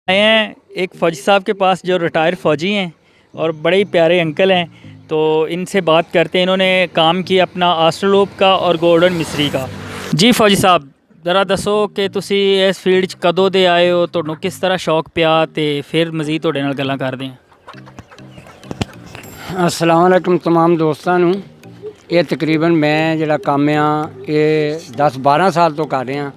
आए हैं एक फ़ौजी साहब के पास जो रिटायर फ़ौजी हैं और बड़े ही प्यारे अंकल हैं, तो इनसे बात करते हैं। इन्होंने काम किया अपना आस्ट्रोलूप का और गोल्डन मिस्री का। जी फ़ौजी साहब ज़रा दसो कि तुसी इस फील्ड च कदों दे आए हो, तुहानू किस तरह शौक पिया, ते फिर मज़ीद तुहाडे नाल गल्लां करदे हैं। अस्सलाम वालेकुम तमाम दोस्तां नूं। ये तकरीबन मैं जिहड़ा काम ये 10-12 साल तो कर रहा,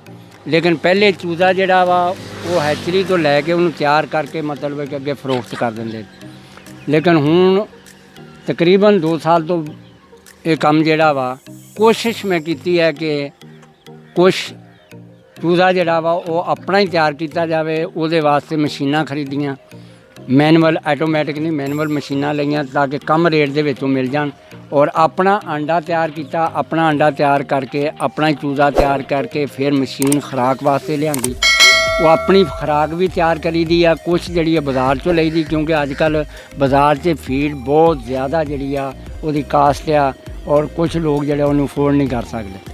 लेकिन पहले चूज़ा जिहड़ा वा वो हैचरी तो लैके उन्होंने तैयार करके मतलब कि अगे फरोख्त कर देंगे, लेकिन हुण तकरीबन 2 साल तो ये काम जिहड़ा वा कोशिश मैं की है कि कुछ चूज़ा जिहड़ा वा वो अपना ही तैयार किया जाए। उहदे वास्ते मशीनां खरीदियां, मैनुअल ऑटोमैटिक नहीं मैनुअल मशीनां लईआं ताकि कम रेट दे विचों मिल जान, और अपना अंडा तैयार किया। अपना अंडा तैयार करके अपना ही चूज़ा तैयार करके फिर मशीन खुराक वास्ते लियांदी, वो अपनी खुराक भी तैयार करी दी है। कुछ जी बाज़ार चो ली दी, क्योंकि अजकल बाज़ार से फीड बहुत ज़्यादा जी वो कास्ट आ, और कुछ लोग जो उन्होंने अफोर्ड नहीं कर सकते।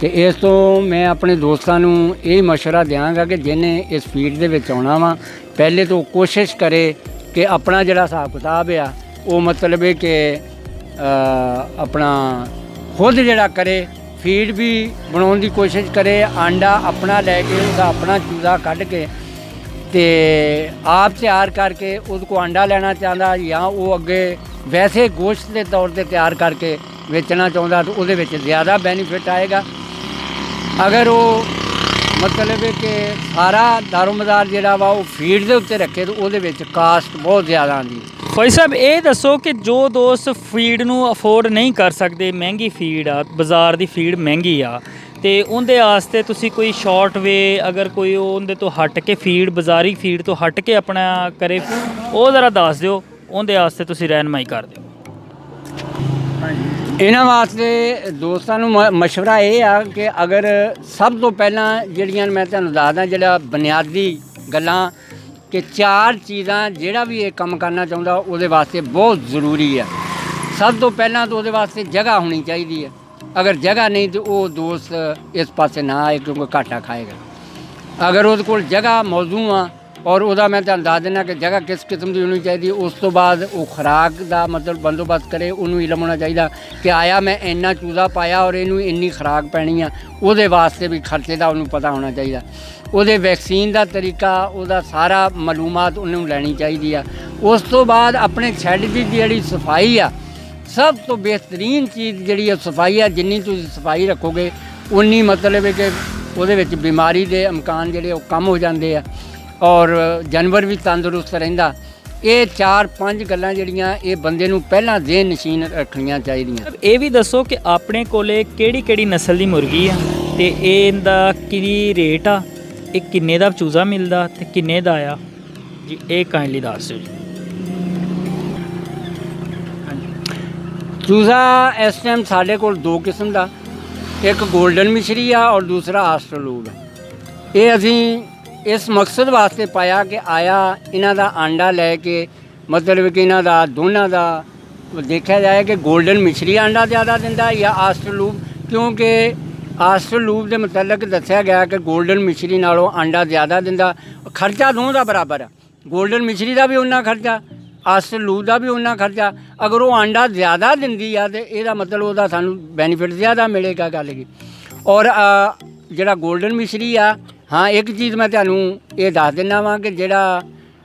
तो इस तो मैं अपने दोस्तों को यही मशवरा देंगा कि जिन्हें इस फील्ड दे विच आउणा वा, पहले तो कोशिश करे कि अपना जिहड़ा हिसाब किताब आ वो मतलब है कि अपना खुद जिहड़ा करे, फीड भी बनाने की कोशिश करे, आंडा अपना लैके उसका अपना चूज़ा कढ़ के ते आप तैयार करके उसको आंडा लेना चाहता, या वो अगे वैसे गोश्त के तौर पर तैयार करके बेचना चाहता, तो वो ज़्यादा बेनीफिट आएगा। अगर वो मतलब है कि सारा दारोमदार जिहड़ा वा वो फीड के उत्ते रखे तो वो कास्ट बहुत ज़्यादा आती है। फ़ौजी साहब ये दसो कि जो दोस्त फीड नू अफोर्ड नहीं कर सकते, महंगी फीड आ, बाज़ार की फीड महंगी आ, तो उनके आस्ते तुसी कोई शॉर्ट वे अगर कोई उनके तो हट के फीड बाज़ारी फीड तो हट के अपना करे, वो ज़रा दस दिओ, उनके आस्ते तुसी रहनमाई कर दिओ। इन्हां वास्ते दोस्तां नूं मशवरा ये आ कि अगर सब तो पहला जिहड़ियां मैं तुहानूं दसदा जिहड़ा बुनियादी गल्लां कि 4 चीज़ां जिहड़ा भी ये काम करना चाहुंदा उहदे वास्ते बहुत ज़रूरी है। सब तो पहला तो उहदे वास्ते जगह होनी चाहिए है। अगर जगह नहीं तो वो दोस्त इस पासे ना आए, क्योंकि घाटा खाएगा। अगर उहदे कोल जगह मौजू आ और वह मैं तुहानूं दस देना कि जगह किस किस्म की होनी चाहिए, उस तो बाद वो खुराक का मतलब बंदोबस्त करे। उन्होंने इलम होना चाहिए कि आया मैं इन्ना चूज़ा पाया और इनू इन्नी खुराक पैनी है, वो वास्ते भी खर्चे का उन्होंने पता होना चाहिए। वो वैक्सीन का तरीका उसका सारा मालूमात उन्होंने लैनी चाहिए है। उस तो बाद अपने शैड की जी सफाई आ, सब तो बेहतरीन चीज़ जी सफाई है। जिन्नी तुम सफाई रखोगे उन्नी मतलब है कि वो बीमारी के इम्कान जोड़े कम हो जाते हैं और जानवर भी तंदुरुस्त रहिंदा। ये 4-5 गल्लां जिहड़ियां ये बंदे नूं पहलां ज़हन नशीन रखनियां चाहिदियां। ये भी दसो कि अपने कोले किहड़ी नस्ल की मुर्गी आ, ते इहदा की रेट आ, ये किन्ने दा चूज़ा मिलदा ते किन्ने दा आ जी, ये काइंडली दस दिओ जी। चूज़ा इस टाइम साढ़े कोल 2 किस्म का, एक गोल्डन मिश्री आ और दूसरा आस्ट्रोलूब है। ये असीं इस मकसद वास्ते पाया कि आया इन्हां दा आंडा लैके मतलब कि इन्हां दा दोनों का देखा जाए कि गोल्डन मिश्री आंडा ज़्यादा दिंदा या आस्ट्रोलूब, क्योंकि आस्ट्रोलूब के मुतलक दस्या गया कि गोल्डन मिश्री नालों आंडा ज़्यादा दिंदा। खर्चा दोनों का बराबर है, गोल्डन मिश्री का भी उन्ना खर्चा, आस्ट्रोलूब का भी उन्ना खर्चा। अगर वो आंडा ज़्यादा दिंदी है तो यदा मतलब वह सानू बेनीफिट ज़्यादा मिलेगा गल की। और जिहड़ा गोल्डन मिश्री आ, हाँ एक चीज़ मैं तुहानूं ये दस दिना वा कि जिहड़ा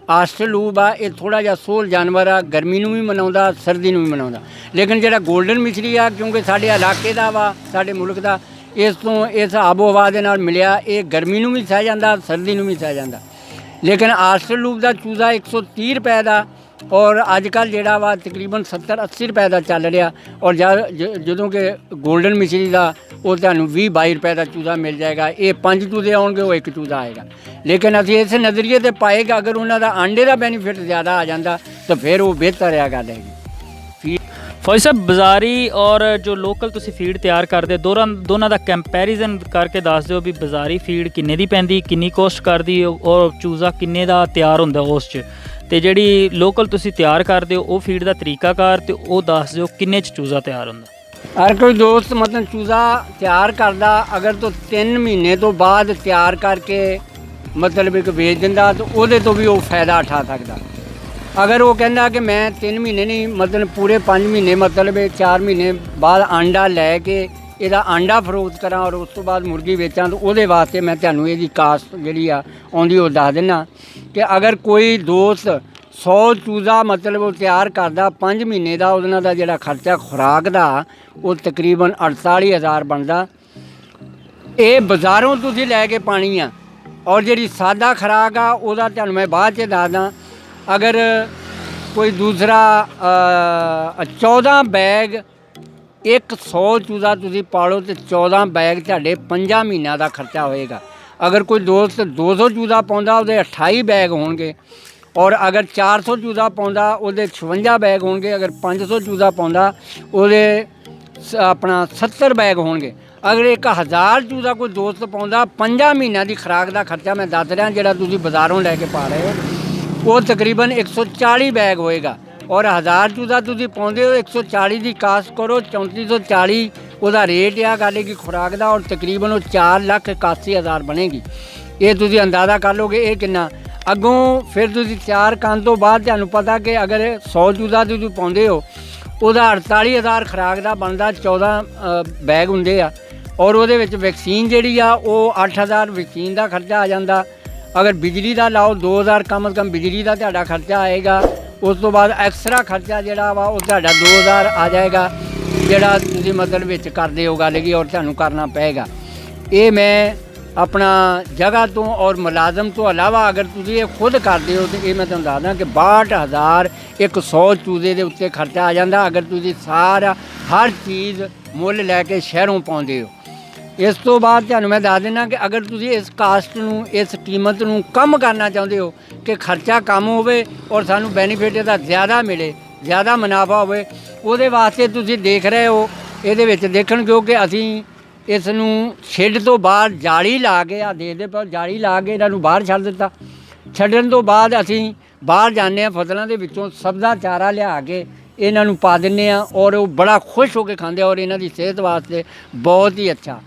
आस्ट्रोलूब आ ये थोड़ा जिहा सोल जानवर आ, गर्मी नूं भी मनाउंदा सर्दी नूं भी मनाउंदा। लेकिन जिहड़ा गोल्डन मिश्री आ क्योंकि साडे इलाके दा वा, साडे मुल्क दा, इस आबो हवा दे नाल मिलिया, ये गर्मी नूं भी सह जांदा सर्दी नूं भी सह जांदा। लेकिन आस्ट्रोलूब दा चूज़ा 130 रुपए दा और अजकल जिहड़ा वा तकरीबन 70-80 रुपए का चल रहा। और जदों कि गोल्डन मिश्री का वो तुहानूं 20-22 रुपए का चूज़ा मिल जाएगा। ये 5 चूज़े आउणगे, वो 1 चूज़ा आएगा। लेकिन असीं इस नज़रिए से पाए कि अगर उन्हां दा आंडे का बेनीफिट ज़्यादा आ जाता तो फिर वो बेहतर है गल हैगी। फ़ौजी साहब बाज़ारी और जो लोकल तुसी फीड तैयार करदे दोनों का कंपैरिजन करके दस दिओ भी बाज़ारी फीड किन्ने दी पैंदी, किन्नी कॉस्ट करदी और चूज़ा किन्ने दा तैयार हुंदा उस च, ते जिहड़ी लोकल तुसी तैयार करदे हो वो फीड का तरीकाकार ते वो दस दिओ किन्ने च चूज़ा तैयार हुंदा। हर कोई दोस्त मतलब चूज़ा तैयार करदा अगर तो 3 महीने तो बाद तैयार करके मतलब कि ਵੇਚ ਦਿੰਦਾ ਤਾਂ ਉਹਦੇ ਤੋਂ ਵੀ ਉਹ ਫਾਇਦਾ ਉਠਾ ਸਕਦਾ। ਅਗਰ ਉਹ ਕਹਿੰਦਾ ਕਿ ਮੈਂ 3 ਮਹੀਨੇ ਨਹੀਂ ਮਤਲਬ ਪੂਰੇ 5 ਮਹੀਨੇ ਮਤਲਬ 4 ਮਹੀਨੇ ਬਾਅਦ ਆਂਡਾ ਲੈ ਕੇ ਇਹਦਾ ਆਂਡਾ ਫਰੋਖਤ ਕਰਾਂ ਔਰ ਉਸ ਤੋਂ ਬਾਅਦ ਮੁਰਗੀ ਵੇਚਾਂ ਤਾਂ ਉਹਦੇ ਵਾਸਤੇ ਮੈਂ ਤੁਹਾਨੂੰ ਇਹਦੀ ਕਾਸਟ ਜਿਹੜੀ ਆ ਆਉਂਦੀ ਉਹ ਦੱਸ ਦਿੰਦਾ ਕਿ ਅਗਰ ਕੋਈ ਦੋਸਤ 100 ਚੂਜ਼ਾ ਮਤਲਬ ਉਹ ਤਿਆਰ ਕਰਦਾ 5 ਮਹੀਨੇ ਦਾ ਉਹਨਾਂ ਦਾ ਜਿਹੜਾ ਖਰਚਾ ਖੁਰਾਕ ਦਾ ਉਹ ਤਕਰੀਬਨ 48,000 ਬਣਦਾ। ਇਹ ਬਾਜ਼ਾਰੋਂ ਤੁਸੀਂ ਲੈ ਕੇ ਪਾਣੀ ਆ ਔਰ ਜਿਹੜੀ ਸਾਦਾ ਖੁਰਾਕ ਆ ਉਹਦਾ ਤੁਹਾਨੂੰ ਮੈਂ ਬਾਅਦ 'ਚ ਦੱਸਦਾ। ਅਗਰ ਕੋਈ ਦੂਸਰਾ 14 ਬੈਗ 100 ਚੂਜ਼ਾ ਤੁਸੀਂ ਪਾਲੋ ਤਾਂ 14 ਬੈਗ ਤੁਹਾਡੇ 5 ਮਹੀਨਿਆਂ ਦਾ ਖਰਚਾ ਹੋਏਗਾ। ਅਗਰ ਕੋਈ ਦੋਸਤ 200 ਚੂਜ਼ਾ ਪਾਉਂਦਾ ਉਹਦੇ 28 ਬੈਗ ਹੋਣਗੇ ਔਰ ਅਗਰ 400 ਚੂਜ਼ਾ ਪਾਉਂਦਾ ਉਹਦੇ 56 ਬੈਗ ਹੋਣਗੇ। ਅਗਰ 500 ਚੂਜ਼ਾ ਪਾਉਂਦਾ ਉਹਦੇ ਆਪਣਾ 70 ਬੈਗ ਹੋਣਗੇ। ਅਗਰ 1000 ਚੂਜ਼ਾ ਕੋਈ ਦੋਸਤ ਪਾਉਂਦਾ 5 ਮਹੀਨਿਆਂ ਦੀ ਖੁਰਾਕ ਦਾ ਖਰਚਾ ਮੈਂ ਦੱਸ ਰਿਹਾ ਜਿਹੜਾ ਤੁਸੀਂ ਬਾਜ਼ਾਰੋਂ ਲੈ ਕੇ ਪਾ ਰਹੇ ਹੋ ਉਹ ਤਕਰੀਬਨ 140 ਬੈਗ ਹੋਏਗਾ। ਔਰ 1000 ਚੂਜ਼ਾ ਤੁਸੀਂ ਪਾਉਂਦੇ ਹੋ 140 ਦੀ ਕਾਸਟ ਕਰੋ 3440 ਉਹਦਾ ਰੇਟ ਆ ਗੱਲ ਕਿ ਖੁਰਾਕ ਦਾ ਔਰ ਤਕਰੀਬਨ ਉਹ 4,81,000 ਬਣੇਗੀ। ਇਹ ਤੁਸੀਂ ਅੰਦਾਜ਼ਾ ਕਰ ਲਓਗੇ ਇਹ ਕਿੰਨਾ ਅੱਗੋਂ ਫਿਰ ਤੁਸੀਂ ਤਿਆਰ ਕਰਨ ਤੋਂ ਬਾਅਦ ਤੁਹਾਨੂੰ ਪਤਾ ਕਿ ਅਗਰ 100 ਚੂਜ਼ਾ ਤੁਸੀਂ ਪਾਉਂਦੇ ਹੋ ਉਹਦਾ 48,000 ਖੁਰਾਕ ਦਾ ਬਣਦਾ 14 ਬੈਗ ਹੁੰਦੇ ਆ ਔਰ ਉਹਦੇ ਵਿੱਚ ਵੈਕਸੀਨ ਜਿਹੜੀ ਆ ਉਹ 8,000 ਵੈਕਸੀਨ ਦਾ ਖਰਚਾ ਆ ਜਾਂਦਾ। ਅਗਰ ਬਿਜਲੀ ਦਾ ਲਾਓ 2,000 ਕਮ ਕਮ ਬਿਜਲੀ ਦਾ ਤੁਹਾਡਾ ਖਰਚਾ ਆਏਗਾ। ਉਸ ਤੋਂ ਬਾਅਦ ਐਕਸਟਰਾ ਖਰਚਾ ਜਿਹੜਾ ਵਾ ਉਹ ਤੁਹਾਡਾ 2,000 ਆ ਜਾਏਗਾ ਜਿਹੜਾ ਤੁਸੀਂ ਮਤਲਬ ਵਿੱਚ ਕਰਦੇ ਹੋ ਗੱਲ ਕੀ ਔਰ ਤੁਹਾਨੂੰ ਕਰਨਾ ਪਏਗਾ। ਇਹ ਮੈਂ ਆਪਣਾ ਜਗ੍ਹਾ ਤੋਂ ਔਰ ਮੁਲਾਜ਼ਮ ਤੋਂ ਇਲਾਵਾ ਅਗਰ ਤੁਸੀਂ ਇਹ ਖੁਦ ਕਰਦੇ ਹੋ ਤਾਂ ਇਹ ਮੈਂ ਤੁਹਾਨੂੰ ਦੱਸਦਾ ਕਿ 62,000 100 ਚੂਜ਼ੇ ਦੇ ਉੱਤੇ ਖਰਚਾ ਆ ਜਾਂਦਾ ਅਗਰ ਤੁਸੀਂ ਸਾਰਾ ਹਰ ਚੀਜ਼ ਮੁੱਲ ਲੈ ਕੇ ਸ਼ਹਿਰੋਂ ਪਾਉਂਦੇ ਹੋ। ਇਸ ਤੋਂ ਬਾਅਦ ਤੁਹਾਨੂੰ ਮੈਂ ਦੱਸ ਦਿੰਦਾ ਕਿ ਅਗਰ ਤੁਸੀਂ ਇਸ ਕਾਸਟ ਨੂੰ ਇਸ ਕੀਮਤ ਨੂੰ ਕਮ ਕਰਨਾ ਚਾਹੁੰਦੇ ਹੋ ਕਿ ਖਰਚਾ ਕਮ ਹੋਵੇ ਔਰ ਸਾਨੂੰ ਬੈਨੀਫਿਟ ਇਹਦਾ ਜ਼ਿਆਦਾ ਮਿਲੇ ਜ਼ਿਆਦਾ ਮੁਨਾਫਾ ਹੋਵੇ ਉਹਦੇ ਵਾਸਤੇ ਤੁਸੀਂ ਦੇਖ ਰਹੇ ਹੋ ਇਹਦੇ ਵਿੱਚ ਦੇਖਣ ਕਿਉਂਕਿ ਅਸੀਂ ਇਸ ਨੂੰ ਸ਼ੈੱਡ ਤੋਂ ਬਾਹਰ ਜਾਲੀ ਲਾ ਕੇ ਆ ਦੇਖਦੇ ਪਰ ਜਾਲੀ ਲਾ ਕੇ ਇਹਨਾਂ ਨੂੰ ਬਾਹਰ ਛੱਡ ਦਿੱਤਾ। ਛੱਡਣ ਤੋਂ ਬਾਅਦ ਅਸੀਂ ਬਾਹਰ ਜਾਂਦੇ ਹਾਂ ਫਸਲਾਂ ਦੇ ਵਿੱਚੋਂ ਸਭ ਦਾ ਚਾਰਾ ਲਿਆ ਕੇ ਇਹਨਾਂ ਨੂੰ ਪਾ ਦਿੰਦੇ ਹਾਂ ਔਰ ਉਹ ਬੜਾ ਖੁਸ਼ ਹੋ ਕੇ ਖਾਂਦੇ ਔਰ ਇਹਨਾਂ ਦੀ ਸਿਹਤ ਵਾਸਤੇ ਬਹੁਤ ਹੀ ਅੱਛਾ।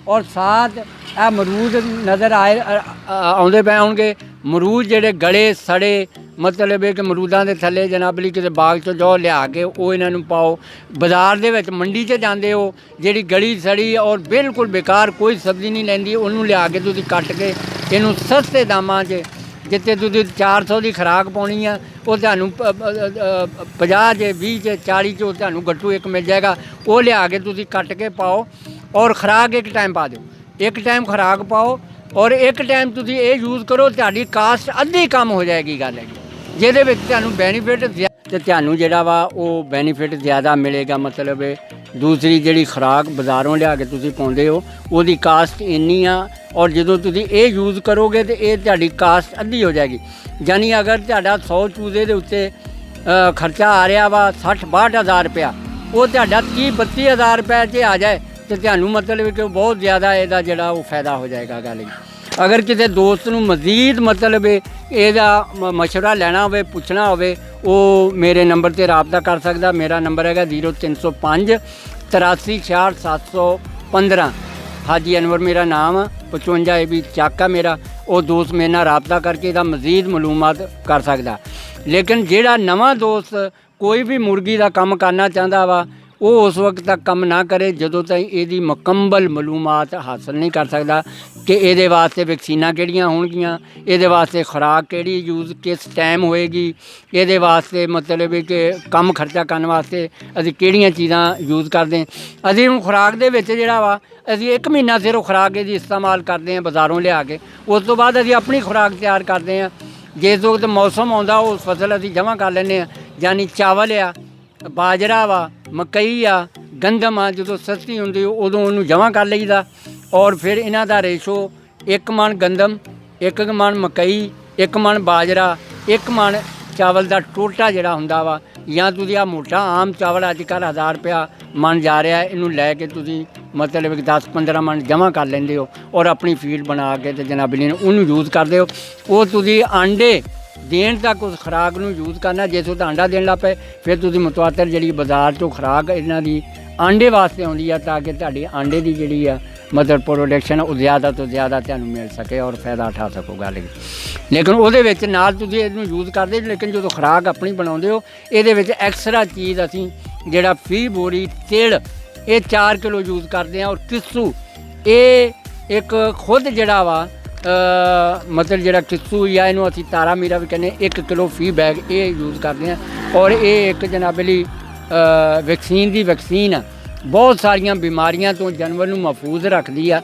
ਔਰ ਸਾਥ ਇਹ ਅਮਰੂਦ ਨਜ਼ਰ ਆਉਂਦੇ ਪਏ ਹੋਣਗੇ। ਅਮਰੂਦ ਜਿਹੜੇ ਗਲੇ ਸੜੇ ਮਤਲਬ ਹੈ ਕਿ ਅਮਰੂਦਾਂ ਦੇ ਥੱਲੇ ਜਨਾਬਲੀ ਕਿਤੇ ਬਾਗ 'ਚੋਂ ਜੋ ਲਿਆ ਕੇ ਉਹ ਇਹਨਾਂ ਨੂੰ ਪਾਓ। ਬਾਜ਼ਾਰ ਦੇ ਵਿੱਚ ਮੰਡੀ 'ਚ ਜਾਂਦੇ ਹੋ ਜਿਹੜੀ ਗਲੀ ਸੜੀ ਔਰ ਬਿਲਕੁਲ ਬੇਕਾਰ ਕੋਈ ਸਬਜ਼ੀ ਨਹੀਂ ਲੈਂਦੀ ਉਹਨੂੰ ਲਿਆ ਕੇ ਤੁਸੀਂ ਕੱਟ ਕੇ ਇਹਨੂੰ ਸਸਤੇ ਦਾਮਾਂ 'ਚ ਜਿੱਥੇ ਤੁਸੀਂ 400 ਦੀ ਖੁਰਾਕ ਪਾਉਣੀ ਆ ਉਹ ਤੁਹਾਨੂੰ 50 'ਚ 20 'ਚ 40 'ਚ ਤੁਹਾਨੂੰ ਗੱਟੂ ਇੱਕ ਮਿਲ ਜਾਏਗਾ ਉਹ ਲਿਆ ਕੇ ਤੁਸੀਂ ਕੱਟ ਕੇ ਪਾਓ ਔਰ ਖੁਰਾਕ ਇੱਕ ਟਾਈਮ ਪਾ ਦਿਓ। ਇੱਕ ਟਾਈਮ ਖੁਰਾਕ ਪਾਓ ਔਰ ਇੱਕ ਟਾਈਮ ਤੁਸੀਂ ਇਹ ਯੂਜ਼ ਕਰੋ ਤੁਹਾਡੀ ਕਾਸਟ ਅੱਧੀ ਕਮ ਹੋ ਜਾਏਗੀ ਗੱਲ ਹੈਗੀ ਜਿਹਦੇ ਵਿੱਚ ਤੁਹਾਨੂੰ ਬੈਨੀਫਿਟ ਤੇ ਤੁਹਾਨੂੰ ਜਿਹੜਾ ਵਾ ਉਹ ਬੈਨੀਫਿਟ ਜ਼ਿਆਦਾ ਮਿਲੇਗਾ। ਮਤਲਬ ਦੂਸਰੀ ਜਿਹੜੀ ਖੁਰਾਕ ਬਾਜ਼ਾਰੋਂ ਲਿਆ ਕੇ ਤੁਸੀਂ ਪਾਉਂਦੇ ਹੋ ਉਹਦੀ ਕਾਸਟ ਇੰਨੀ ਆ ਔਰ ਜਦੋਂ ਤੁਸੀਂ ਇਹ ਯੂਜ਼ ਕਰੋਗੇ ਤਾਂ ਇਹ ਤੁਹਾਡੀ ਕਾਸਟ ਅੱਧੀ ਹੋ ਜਾਏਗੀ। ਯਾਨੀ ਅਗਰ ਤੁਹਾਡਾ 100 ਚੂਜ਼ੇ ਦੇ ਉੱਤੇ ਖਰਚਾ ਆ ਰਿਹਾ ਵਾ 60-62,000 ਰੁਪਇਆ ਉਹ ਤੁਹਾਡਾ 30-32,000 ਰੁਪਏ 'ਚ ਆ ਜਾਏ ਤੇ ਤੁਹਾਨੂੰ ਮਤਲਬ ਕਿ ਬਹੁਤ ਜ਼ਿਆਦਾ ਇਹਦਾ ਜਿਹੜਾ ਉਹ ਫਾਇਦਾ ਹੋ ਜਾਏਗਾ ਗੱਲ। ਅਗਰ ਕਿਸੇ ਦੋਸਤ ਨੂੰ ਮਜ਼ੀਦ ਮਤਲਬ ਇਹਦਾ ਮਸ਼ਵਰਾ ਲੈਣਾ ਹੋਵੇ ਪੁੱਛਣਾ ਹੋਵੇ ਉਹ ਮੇਰੇ ਨੰਬਰ 'ਤੇ ਰਾਬਤਾ ਕਰ ਸਕਦਾ। ਮੇਰਾ ਨੰਬਰ ਹੈਗਾ 0305 83 66 715। ਹਾਜੀ ਅਨਵਰ ਮੇਰਾ ਨਾਮ ਆ 55 AB ਚੱਕ ਆ ਮੇਰਾ। ਉਹ ਦੋਸਤ ਮੇਰੇ ਨਾਲ ਰਾਬਤਾ ਕਰਕੇ ਇਹਦਾ ਮਜ਼ੀਦ ਮਾਲੂਮਾਤ ਕਰ ਸਕਦਾ। ਲੇਕਿਨ ਜਿਹੜਾ ਨਵਾਂ ਦੋਸਤ ਕੋਈ ਵੀ ਮੁਰਗੀ ਦਾ ਕੰਮ ਕਰਨਾ ਚਾਹੁੰਦਾ ਵਾ ਉਹ ਉਸ ਵਕਤ ਤੱਕ ਕੰਮ ਨਾ ਕਰੇ ਜਦੋਂ ਤਾਈਂ ਇਹਦੀ ਮੁਕੰਮਲ ਮਾਲੂਮਾਤ ਹਾਸਲ ਨਹੀਂ ਕਰ ਸਕਦਾ ਕਿ ਇਹਦੇ ਵਾਸਤੇ ਵੈਕਸੀਨਾਂ ਕਿਹੜੀਆਂ ਹੋਣਗੀਆਂ ਇਹਦੇ ਵਾਸਤੇ ਖੁਰਾਕ ਕਿਹੜੀ ਯੂਜ਼ ਕਿਸ ਟਾਈਮ ਹੋਏਗੀ ਇਹਦੇ ਵਾਸਤੇ ਮਤਲਬ ਕਿ ਕਮ ਖਰਚਾ ਕਰਨ ਵਾਸਤੇ ਅਸੀਂ ਕਿਹੜੀਆਂ ਚੀਜ਼ਾਂ ਯੂਜ਼ ਕਰਦੇ। ਅਸੀਂ ਹੁਣ ਖੁਰਾਕ ਦੇ ਵਿੱਚ ਜਿਹੜਾ ਵਾ ਅਸੀਂ 1 ਮਹੀਨਾ ਸਿਰੋਂ ਖੁਰਾਕ ਇਹਦੀ ਇਸਤੇਮਾਲ ਕਰਦੇ ਹਾਂ ਬਾਜ਼ਾਰੋਂ ਲਿਆ ਕੇ। ਉਸ ਤੋਂ ਬਾਅਦ ਅਸੀਂ ਆਪਣੀ ਖੁਰਾਕ ਤਿਆਰ ਕਰਦੇ ਹਾਂ। ਜਿਸ ਵਕਤ ਮੌਸਮ ਆਉਂਦਾ ਉਸ ਫਸਲ ਅਸੀਂ ਜਮ੍ਹਾਂ ਕਰ ਲੈਂਦੇ ਹਾਂ। ਯਾਨੀ ਚਾਵਲ ਆ ਬਾਜਰਾ ਵਾ ਮਕਈ ਆ ਗੰਦਮ ਆ ਜਦੋਂ ਸਸਤੀ ਹੁੰਦੀ ਉਦੋਂ ਉਹਨੂੰ ਜਮ੍ਹਾਂ ਕਰ ਲਈਦਾ ਔਰ ਫਿਰ ਇਹਨਾਂ ਦਾ ਰੇਸ਼ੋ 1 ਮਣ ਗੰਦਮ 1 ਮਣ ਮਕਈ 1 ਮਣ ਬਾਜਰਾ 1 ਮਣ ਚਾਵਲ ਦਾ ਟੋਟਾ ਜਿਹੜਾ ਹੁੰਦਾ ਵਾ ਜਾਂ ਤੁਸੀਂ ਆ ਮੋਟਾ ਆਮ ਚਾਵਲ ਅੱਜ ਕੱਲ੍ਹ 1000 ਰੁਪਇਆ ਮਣ ਜਾ ਰਿਹਾ ਇਹਨੂੰ ਲੈ ਕੇ ਤੁਸੀਂ ਮਤਲਬ ਕਿ 10-15 ਮਣ ਜਮ੍ਹਾਂ ਕਰ ਲੈਂਦੇ ਹੋ ਔਰ ਆਪਣੀ ਫੀਡ ਬਣਾ ਕੇ ਤੇ ਜਨਾਬਲੀ ਨੂੰ ਉਹਨੂੰ ਯੂਜ਼ ਕਰਦੇ ਹੋ। ਉਹ ਤੁਸੀਂ ਆਂਡੇ ਦੇਣ ਤੱਕ ਉਸ ਖੁਰਾਕ ਨੂੰ ਯੂਜ਼ ਕਰਨਾ। ਜੇ ਤੁਸੀਂ ਆਂਡਾ ਦੇਣ ਲੱਗ ਪਏ ਫਿਰ ਤੁਸੀਂ ਮੁਤਵਾਤਰ ਜਿਹੜੀ ਬਾਜ਼ਾਰ 'ਚੋਂ ਖੁਰਾਕ ਇਹਨਾਂ ਦੀ ਆਂਡੇ ਵਾਸਤੇ ਆਉਂਦੀ ਆ ਤਾਂ ਕਿ ਤੁਹਾਡੀ ਆਂਡੇ ਦੀ ਜਿਹੜੀ ਆ ਮਤਲਬ ਪ੍ਰੋਡਕਸ਼ਨ ਉਹ ਜ਼ਿਆਦਾ ਤੋਂ ਜ਼ਿਆਦਾ ਤੁਹਾਨੂੰ ਮਿਲ ਸਕੇ ਔਰ ਫਾਇਦਾ ਉਠਾ ਸਕੋਗਾ ਲੇਕਿਨ ਉਹਦੇ ਵਿੱਚ ਨਾਲ ਤੁਸੀਂ ਇਹਨੂੰ ਯੂਜ਼ ਕਰਦੇ ਲੇਕਿਨ ਜਦੋਂ ਖੁਰਾਕ ਆਪਣੀ ਬਣਾਉਂਦੇ ਹੋ ਇਹਦੇ ਵਿੱਚ ਐਕਸਟਰਾ ਚੀਜ਼ ਅਸੀਂ ਜਿਹੜਾ ਫੀ ਬੋਰੀ ਤਿਲ ਇਹ 4 ਕਿਲੋ ਯੂਜ਼ ਕਰਦੇ ਹਾਂ ਔਰ ਕਿਸੂ ਇਹ ਇੱਕ ਖੁਦ ਜਿਹੜਾ ਵਾ ਮਤਲਬ ਜਿਹੜਾ ਕਿਸੂ ਜਾਂ ਇਹਨੂੰ ਅਸੀਂ ਤਾਰਾ ਮੀਰਾ ਵੀ ਕਹਿੰਦੇ 1 ਕਿਲੋ ਫੀ ਬੈਗ ਇਹ ਯੂਜ਼ ਕਰਦੇ ਹਾਂ ਔਰ ਇਹ ਇੱਕ ਜਨਾਬਲੀ ਵੈਕਸੀਨ ਦੀ ਵੈਕਸੀਨ ਆ ਬਹੁਤ ਸਾਰੀਆਂ ਬਿਮਾਰੀਆਂ ਤੋਂ ਜਾਨਵਰ ਨੂੰ ਮਹਿਫੂਜ਼ ਰੱਖਦੀ ਆ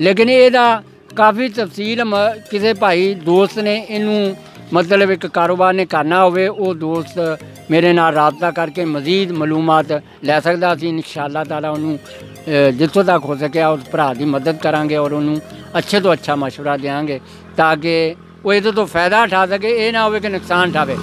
ਲੇਕਿਨ ਇਹਦਾ ਕਾਫੀ ਤਫਸੀਲ ਕਿਸੇ ਭਾਈ ਦੋਸਤ ਨੇ ਇਹਨੂੰ ਮਤਲਬ ਇੱਕ ਕਾਰੋਬਾਰ ਨੇ ਕਰਨਾ ਹੋਵੇ ਉਹ ਦੋਸਤ ਮੇਰੇ ਨਾਲ ਰਾਬਤਾ ਕਰਕੇ ਮਜ਼ੀਦ ਮਾਲੂਮਾਤ ਲੈ ਸਕਦਾ ਅਸੀਂ ਇਨਸ਼ਾਅੱਲਾ ਤਾਲਾ ਉਹਨੂੰ ਜਿੱਥੋਂ ਤੱਕ ਹੋ ਸਕਿਆ ਉਸ ਭਰਾ ਦੀ ਮਦਦ ਕਰਾਂਗੇ ਔਰ ਉਹਨੂੰ ਅੱਛੇ ਤੋਂ ਅੱਛਾ ਮਸ਼ਵਰਾ ਦੇਵਾਂਗੇ ਤਾਂ ਕਿ ਉਹ ਇਹਦੇ ਤੋਂ ਫਾਇਦਾ ਉਠਾ ਸਕੇ ਇਹ ਨਾ ਹੋਵੇ ਕਿ ਨੁਕਸਾਨ ਉਠਾਵੇ